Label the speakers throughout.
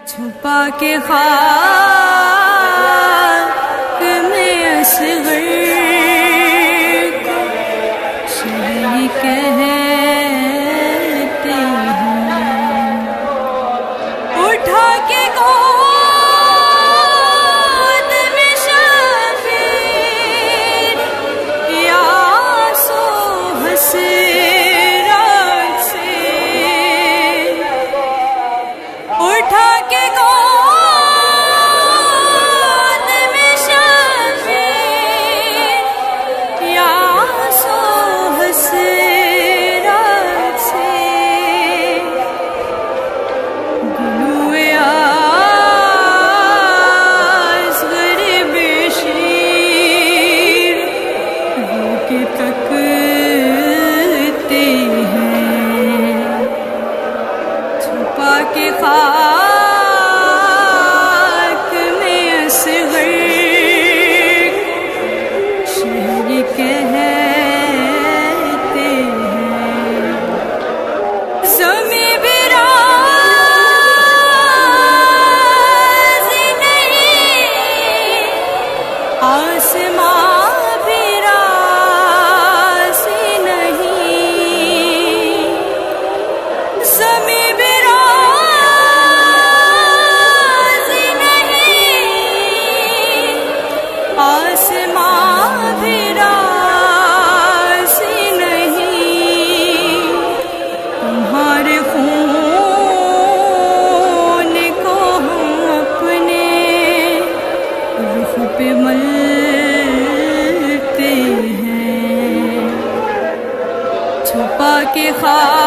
Speaker 1: چھپا کے خاک میں اصغر کو شہر کہتے ہیں، اٹھا کے گود میں شبیر یا سو حسرت سے، اٹھا کے گود میں شبیر یا سو حسرت سے، گلوئے اصغر بشیر رو کے تکتے ہیں، چھپا کے خاک میں اصغر شہر کہتے ہیں، زمیں بھی راض نہیں، آسماں بھی راض نہیں، زمیں بھی راض نہیں، آسماں بھی راض نہیں، تمہارے خون کو ہم اپنے رخ پہ ملتے ہیں، چھپا کے خاک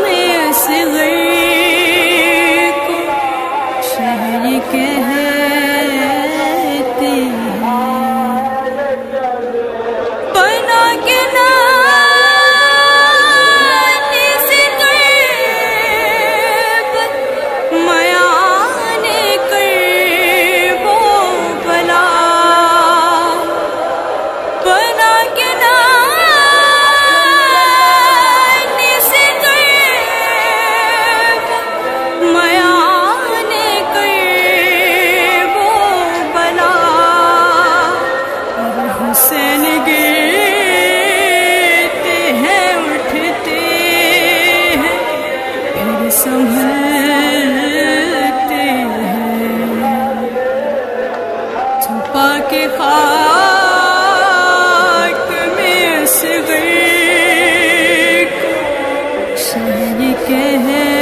Speaker 1: میں اصغر کو شہر کہتے ہیں، بنا کے نان سے قرب میان کرب و بلا، بنا کے نان سے قرب میان کرب و بلا، اور حسین گرتے ہیں اٹھتے ہیں پھر سنبھلتے ہیں، چھپا کے خاک میں اصغر کو شہر کہتے